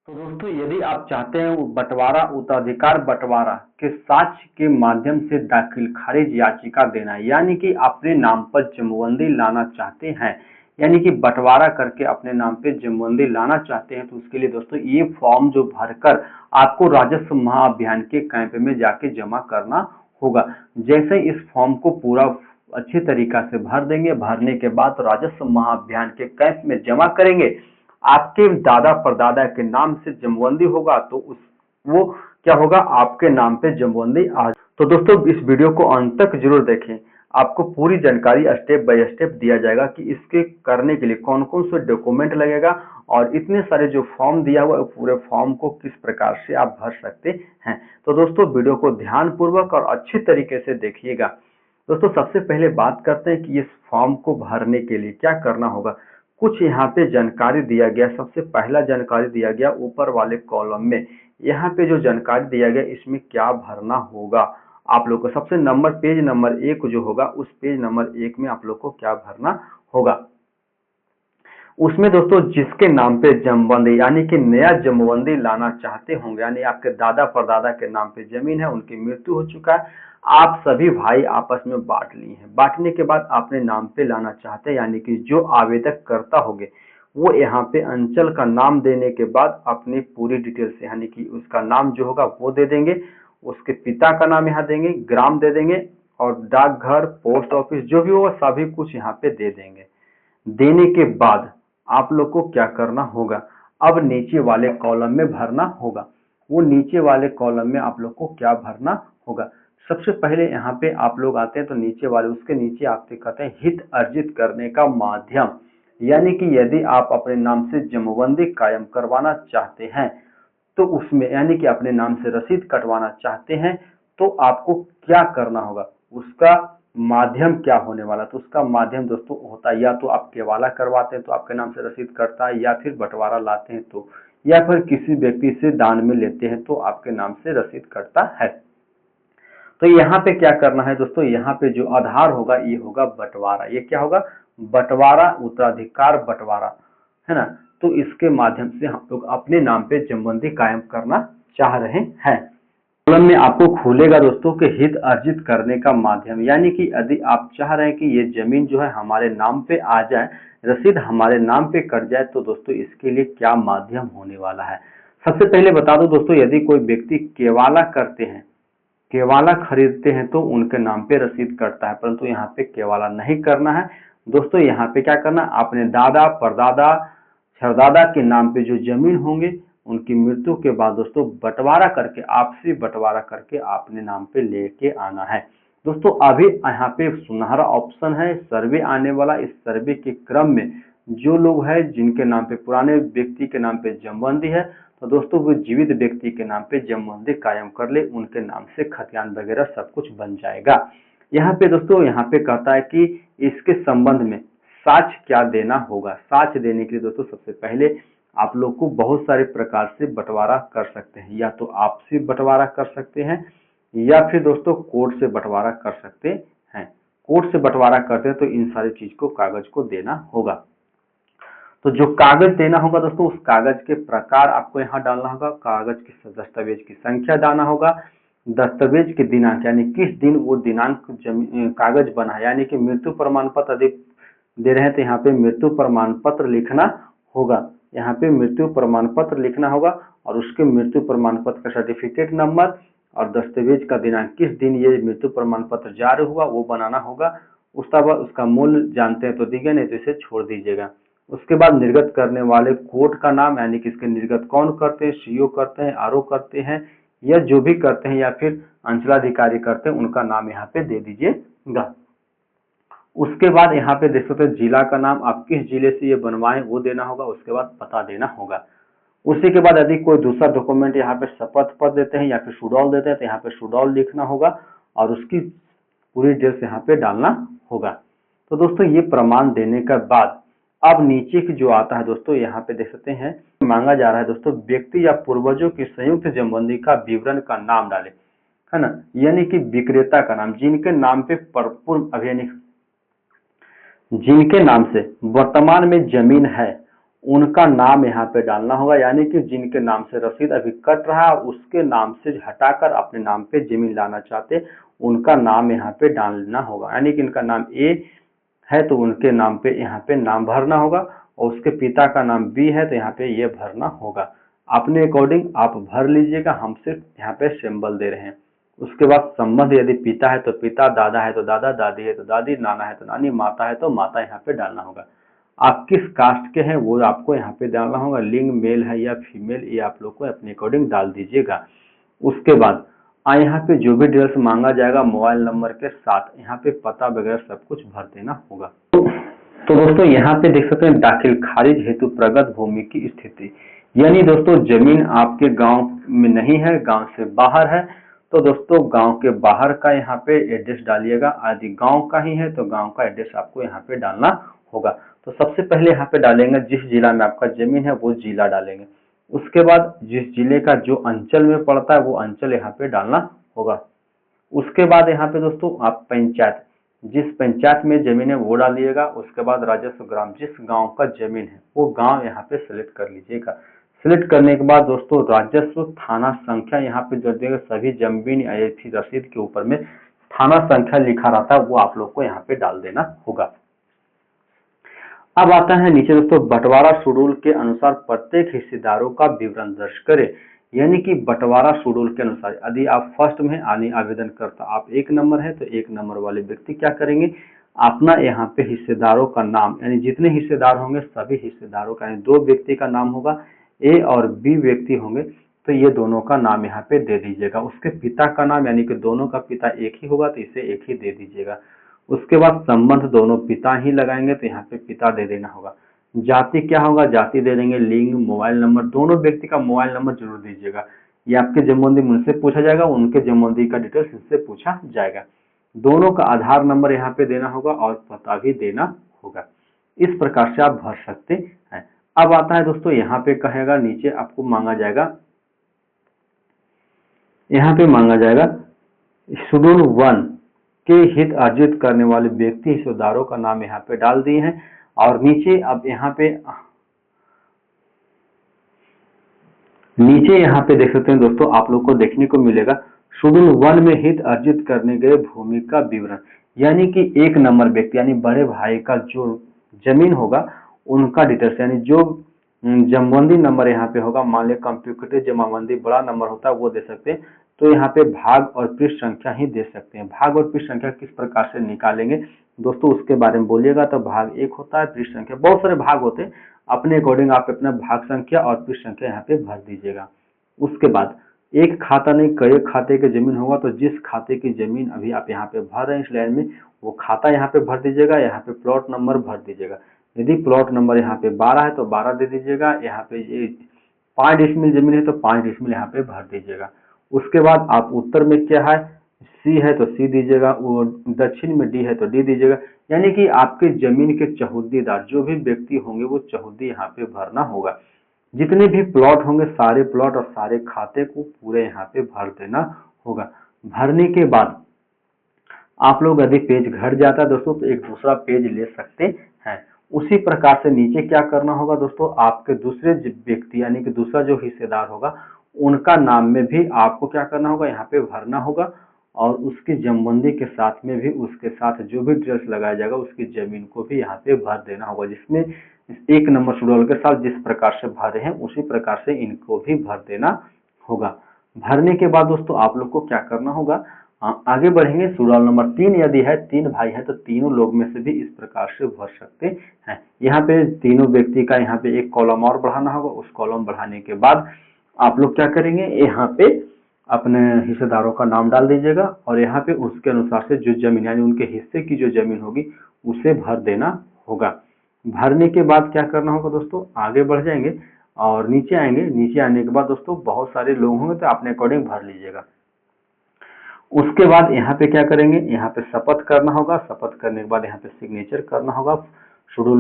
तो दोस्तों यदि आप चाहते हैं वो बंटवारा उत्तराधिकार बंटवारा के साक्ष्य के माध्यम से दाखिल खारिज याचिका देना यानी कि अपने नाम पर जमबंदी लाना चाहते हैं, यानी कि बंटवारा करके अपने नाम पे जमबंदी लाना चाहते हैं, तो उसके लिए दोस्तों ये फॉर्म जो भरकर आपको राजस्व महाअभियान के कैंप में जाके जमा करना होगा। जैसे इस फॉर्म को पूरा अच्छी तरीका से भर देंगे, भरने के बाद राजस्व महाअभियान के कैंप में जमा करेंगे, आपके दादा परदादा के नाम से जमबंदी होगा तो वो क्या होगा, आपके नाम पे जमबंदी आ। तो दोस्तों इस वीडियो को अंत तक जरूर देखें, आपको पूरी जानकारी स्टेप बाय स्टेप दिया जाएगा कि इसके करने के लिए कौन कौन से डॉक्यूमेंट लगेगा और इतने सारे जो फॉर्म दिया हुआ है पूरे फॉर्म को किस प्रकार से आप भर सकते हैं। तो दोस्तों वीडियो को ध्यान पूर्वक और अच्छी तरीके से देखिएगा। दोस्तों सबसे पहले बात करते हैं कि इस फॉर्म को भरने के लिए क्या करना होगा। कुछ यहाँ पे जानकारी दिया गया। सबसे पहला जानकारी दिया गया ऊपर वाले कॉलम में, यहाँ पे जो जानकारी दिया गया इसमें क्या भरना होगा आप लोग को। सबसे पेज नंबर 1 जो होगा उस पेज नंबर 1 में आप लोग को क्या भरना होगा। उसमें दोस्तों जिसके नाम पे जमबंदी यानी कि नया जमबंदी लाना चाहते होंगे, यानी आपके दादा परदादा के नाम पे जमीन है, उनकी मृत्यु हो चुका है, आप सभी भाई आपस में बांट लिए हैं, बांटने के बाद अपने नाम पे लाना चाहते हैं, यानी कि जो आवेदक करता होंगे वो यहाँ पे अंचल का नाम देने के बाद अपनी पूरी डिटेल से यानी कि उसका नाम जो होगा वो दे देंगे, उसके पिता का नाम यहाँ देंगे, ग्राम दे देंगे और डाकघर पोस्ट ऑफिस जो भी होगा सभी कुछ यहाँ पे दे देंगे। देने के बाद आप लोग को क्या करना होगा, अब नीचे वाले कॉलम में भरना होगा। वो नीचे वाले कॉलम में आप लोग को क्या भरना होगा। सबसे पहले यहाँ पे आप लोग आते हैं तो नीचे वाले उसके नीचे आपसे कहते हैं हित अर्जित करने का माध्यम, यानी कि यदि आप अपने नाम से जमबंदी कायम करवाना चाहते हैं तो उसमें यानी कि अपने नाम से रसीद कटवाना चाहते हैं तो आपको क्या करना होगा, उसका माध्यम क्या होने वाला। तो उसका माध्यम दोस्तों होता है या तो आप केवाला करवाते हैं तो आपके नाम से रसीद कटता है, या फिर बंटवारा लाते हैं तो, या फिर किसी व्यक्ति से दान में लेते हैं तो आपके नाम से रसीद कटता है। तो यहाँ पे क्या करना है दोस्तों, यहाँ पे जो आधार होगा ये होगा बंटवारा। ये क्या होगा, बंटवारा उत्तराधिकार बंटवारा है ना। तो इसके माध्यम से हम लोग अपने नाम पे जमबंदी कायम करना चाह रहे हैं। कॉलम में आपको खुलेगा दोस्तों कि हित अर्जित करने का माध्यम, यानी कि यदि आप चाह रहे हैं कि ये जमीन जो है हमारे नाम पे आ जाए, रसीद हमारे नाम पे कट जाए, तो दोस्तों इसके लिए क्या माध्यम होने वाला है। सबसे पहले बता दो दोस्तों, यदि कोई व्यक्ति केवाला करते हैं, केवाला खरीदते हैं तो उनके नाम पे रसीद कटता है, परंतु यहाँ पे केवाला नहीं करना है दोस्तों। यहाँ पे क्या करना, अपने दादा परदादा परदादा के नाम पे जो जमीन होंगे उनकी मृत्यु के बाद दोस्तों बंटवारा करके, आपसी बंटवारा करके अपने नाम पे लेके आना है। दोस्तों अभी यहाँ पे सुनहरा ऑप्शन है सर्वे आने वाला। इस सर्वे के क्रम में जो लोग हैं जिनके नाम पे पुराने व्यक्ति के नाम पे जमबंदी है, तो दोस्तों वो जीवित व्यक्ति के नाम पे जमबंदी कायम कर ले, उनके नाम से खतियान वगैरह सब कुछ बन जाएगा। यहाँ पे दोस्तों यहाँ पे कहता है कि इसके संबंध में साक्ष्य क्या देना होगा। साक्ष्य देने के लिए दोस्तों सबसे पहले आप लोग को बहुत सारे प्रकार से बंटवारा कर सकते हैं, या तो आपसी बंटवारा कर सकते हैं या फिर दोस्तों कोर्ट से बंटवारा कर सकते हैं। कोर्ट से बंटवारा करते हैं तो इन सारी चीज को कागज को देना होगा। तो जो कागज देना होगा दोस्तों उस कागज के प्रकार आपको यहाँ डालना होगा, कागज की दस्तावेज की संख्या डालना होगा, दस्तावेज के दिनांक यानी किस दिन वो दिनांक कागज बना है, यानी कि मृत्यु प्रमाण पत्र यदि दे रहे हैं तो यहाँ पे मृत्यु प्रमाण पत्र लिखना होगा। यहाँ पे मृत्यु प्रमाण पत्र लिखना होगा और उसके मृत्यु प्रमाण पत्र का सर्टिफिकेट नंबर और दस्तावेज का दिनांक किस दिन ये मृत्यु प्रमाण पत्र जारी हुआ वो बनाना होगा। उसका बाद उसका मूल्य जानते हैं तो दीजिए, नहीं तो इसे छोड़ दीजिएगा। उसके बाद निर्गत करने वाले कोर्ट का नाम, यानी कि इसके निर्गत कौन करते हैं, सीओ करते हैं, आरओ करते हैं या जो भी करते हैं या फिर अंचलाधिकारी करते हैं, उनका नाम यहाँ पे दे दीजिएगा। उसके बाद यहाँ पे देख सकते हैं जिला का नाम, आप किस जिले से ये बनवाए वो देना होगा। उसके बाद पता देना होगा। उसी के बाद यदि कोई दूसरा डॉक्यूमेंट यहाँ पे शपथ पत्र देते हैं या फिर सुडौल देते हैं तो यहाँ पे सुडौल लिखना होगा और उसकी पूरी डिटेल्स यहाँ पे डालना होगा। तो दोस्तों ये प्रमाण देने के बाद अब नीचे की जो आता है दोस्तों यहाँ पे देख सकते हैं मांगा जा रहा है दोस्तों व्यक्ति या पूर्वजों की संयुक्त जमबंदी का विवरण का नाम डाले, है ना, यानी कि विक्रेता का नाम, जिनके नाम पे जिनके नाम से वर्तमान में जमीन है उनका नाम यहाँ पे डालना होगा, यानी कि जिनके नाम से रसीद अभी कट रहा है उसके नाम से हटाकर अपने नाम पे जमीन लाना चाहते उनका नाम यहाँ पे डालना होगा। यानी कि इनका नाम ए है तो उनके नाम पे यहाँ पे नाम भरना होगा, और उसके पिता का नाम बी है तो यहाँ पे ये भरना होगा। अपने अकॉर्डिंग आप भर लीजिएगा, हम सिर्फ यहाँ पे सिंबल दे रहे हैं। उसके बाद संबंध, यदि पिता है तो पिता, दादा है तो दादा, दादी है तो दादी, नाना है तो नानी, माता है तो माता यहाँ पे डालना होगा। आप किस कास्ट के हैं वो आपको यहाँ पे डालना होगा। लिंग मेल है या फीमेल, ये आप लोग को अपने अकॉर्डिंग डाल दीजिएगा। उसके बाद यहाँ पे जो भी डिटेल्स मांगा जाएगा मोबाइल नंबर के साथ यहाँ पे पता वगैरह सब कुछ भर देना होगा। तो दोस्तों यहाँ पे देख सकते हैं दाखिल खारिज हेतु प्रगत भूमि की स्थिति, यानी दोस्तों जमीन आपके गांव में नहीं है, गांव से बाहर है, तो दोस्तों गांव के बाहर का यहाँ पे एड्रेस डालिएगा। यदि गांव का ही है तो गांव का एड्रेस आपको यहाँ पे डालना होगा। तो सबसे पहले यहाँ पे डालेंगे जिस जिला में आपका जमीन है वो जिला डालेंगे। उसके बाद जिस जिले का जो अंचल में पड़ता है वो अंचल यहाँ पे डालना होगा। उसके बाद यहाँ पे दोस्तों आप पंचायत, जिस पंचायत में जमीन है वो डालिएगा। उसके बाद राजस्व ग्राम, जिस गांव का जमीन है वो गांव यहाँ पे सिलेक्ट कर लीजिएगा। सिलेक्ट करने के बाद दोस्तों राजस्व थाना संख्या यहाँ पे जोड़ देगा। सभी जमीन रसीद के ऊपर में थाना संख्या लिखा रहता है वो आप लोग को यहाँ पे डाल देना होगा। अब आता है नीचे दोस्तों बंटवारा शेड्यूल के अनुसार प्रत्येक हिस्सेदारों का विवरण दर्ज करें, यानी कि बंटवारा शेड्यूल के अनुसार यदि आप फर्स्ट में आवेदन करता आप 1 नंबर है तो 1 नंबर वाले व्यक्ति क्या करेंगे, अपना यहाँ पे हिस्सेदारों का नाम, यानी जितने हिस्सेदार होंगे सभी हिस्सेदारों का, यानी 2 व्यक्ति का नाम होगा, ए और बी व्यक्ति होंगे तो ये दोनों का नाम यहाँ पे दे दीजिएगा। उसके पिता का नाम, यानी कि दोनों का पिता एक ही होगा तो इसे एक ही दे दीजिएगा। उसके बाद संबंध दोनों पिता ही लगाएंगे तो यहाँ पे पिता दे देना होगा। जाति क्या होगा, जाति दे देंगे। लिंग, मोबाइल नंबर, दोनों व्यक्ति का मोबाइल नंबर जरूर दीजिएगा। ये आपके जमबंदी मुझसे पूछा जाएगा, उनके जमबंदी का डिटेल्स इससे पूछा जाएगा। दोनों का आधार नंबर यहाँ पे देना होगा और पता भी देना होगा। इस प्रकार से आप भर सकते हैं। अब आता है दोस्तों यहाँ पे कहेगा नीचे आपको मांगा जाएगा, यहाँ पे मांगा जाएगा शेड्यूल 1 के हित अर्जित करने वाले व्यक्ति हिस्सेदारों का नाम यहाँ पे डाल दिए हैं। और नीचे अब यहाँ पे देख सकते हैं दोस्तों, आप लोग को देखने को मिलेगा शेड्यूल 1 में हित अर्जित करने गए भूमि का विवरण, यानी कि 1 नंबर व्यक्ति यानी बड़े भाई का जो जमीन होगा उनका डिटेल्स, यानी जो जमबंदी नंबर यहाँ पे होगा, मान लिया कंप्यूटर जमाबंदी बड़ा नंबर होता है वो दे सकते हैं। तो यहाँ पे भाग और पृष्ठ संख्या ही दे सकते हैं। भाग और पृष्ठ संख्या किस प्रकार से निकालेंगे दोस्तों उसके बारे में बोलिएगा। तो भाग 1 होता है, पृष्ठ संख्या, बहुत सारे भाग होते हैं, अपने अकॉर्डिंग आप अपना भाग संख्या और पृष्ठ संख्या यहाँ पे भर दीजिएगा। उसके बाद एक खाता नहीं कई खाते की जमीन होगा तो जिस खाते की जमीन अभी आप यहाँ पे भर रहे हैं इस लाइन में वो खाता यहाँ पे भर दीजिएगा। यहाँ पे प्लॉट नंबर भर दीजिएगा। यदि प्लॉट नंबर यहाँ पे 12 है तो 12 दे दीजिएगा। यहाँ पे 5 डिसमिल जमीन है तो 5 डिसमिल यहाँ पे भर दीजिएगा। उसके बाद आप उत्तर में क्या है, सी है तो सी दीजिएगा, वो दक्षिण में डी है तो डी दीजिएगा। यानी कि आपके जमीन के चहुद्दीदार जो भी व्यक्ति होंगे वो चहुद्दी यहाँ पे भरना होगा। जितने भी प्लॉट होंगे सारे प्लॉट और सारे खाते को पूरे यहाँ पे भर देना होगा। भरने के बाद आप लोग यदि पेज घट जाता है दोस्तों तो एक दूसरा पेज ले सकते हैं। उसी प्रकार से नीचे क्या करना होगा दोस्तों, आपके दूसरे व्यक्ति यानी कि दूसरा जो हिस्सेदार होगा उनका नाम में भी आपको क्या करना होगा, यहाँ पे भरना होगा। और उसकी जमबंदी के साथ में भी उसके साथ जो भी डिटेल्स लगाया जाएगा उसकी जमीन को भी यहाँ पे भर देना होगा, जिसमें 1 नंबर शेड्यूल के साथ जिस प्रकार से भरे हैं उसी प्रकार से इनको भी भर देना होगा। भरने के बाद दोस्तों आप लोग को क्या करना होगा, आगे बढ़ेंगे। शेड्यूल नंबर 3 यदि है 3 भाई है तो तीनों लोग में से भी इस प्रकार से भर सकते हैं। यहाँ पे तीनों व्यक्ति का यहाँ पे एक कॉलम और बढ़ाना होगा। उस कॉलम बढ़ाने के बाद आप लोग क्या करेंगे, यहाँ पे अपने हिस्सेदारों का नाम डाल दीजिएगा और यहाँ पे उसके अनुसार से जो जमीन यानी उनके हिस्से की जो जमीन होगी उसे भर देना होगा। भरने के बाद क्या करना होगा दोस्तों, आगे बढ़ जाएंगे और नीचे आएंगे। नीचे आने के बाद दोस्तों बहुत सारे लोग होंगे तो अपने अकॉर्डिंग भर लीजिएगा। उसके बाद यहाँ पे क्या करेंगे, यहाँ पे शपथ करना होगा। शपथ करने के बाद यहाँ पे सिग्नेचर करना होगा। शेड्यूल